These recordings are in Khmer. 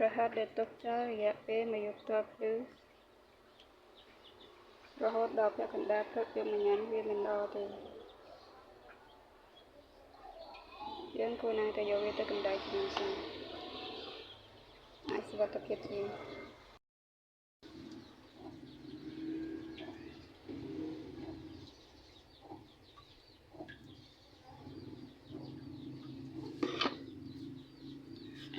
រហូតដល់ទុកចោលរយៈពេលមួយយប់តភ្លឺរហូតដល់ពាក់កណ្ដាលព្រឹកយកម្ញានវាមិនល្អទេយើងគួរណាស់តែយកវាទៅកម្ដៅជំងឺសិនអាចសុវត្ថិភាពជាង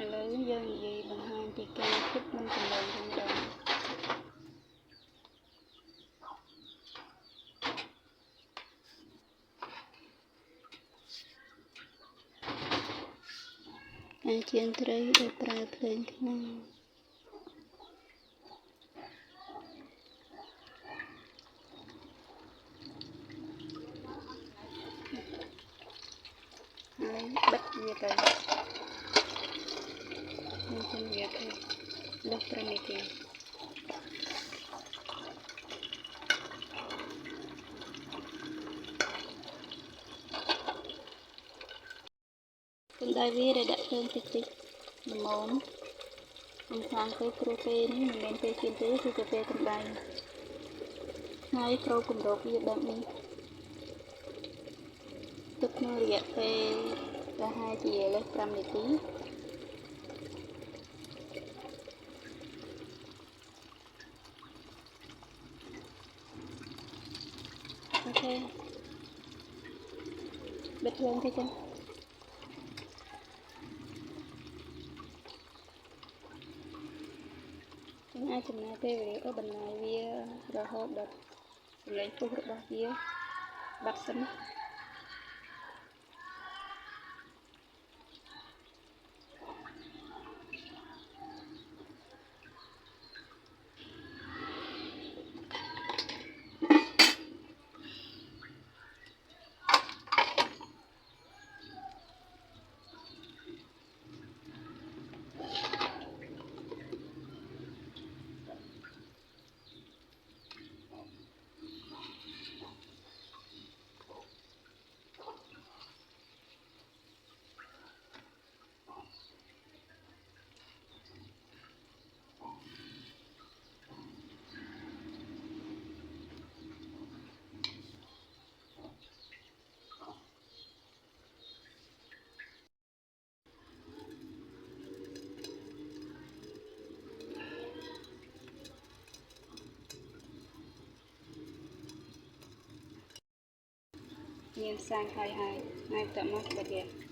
ឥឡូវយើងនិយាយបង្ហាញពីការគិតមិនចំណេញវិញម្ដងការជាងត្រីដែលប្រើភ្លើងខ្លាំងហើយបិទវាទៅនឹងជំរាបទៅលើស5នាទីកម្ដៅវាដែលដាក់ភ្លើងតិចតិចល្មមមិនខ្លាំងពេកព្រោះពេលនេះមិនមែនពេលជៀនទេគឺជាពេលកម្ដៅហើយត្រូវគម្របវាបែបនេះទុកក្នុងរយៈពេលប្រហែលជាលើស5នាទីអូខេបិទភ្លើងទៅចឹងអាចចំណាយពេលវេលាអូសបន្លាយវារហូតដល់សំឡេងពុះរបស់វាបាត់សិនមានសាំងហើយតមកបិទវា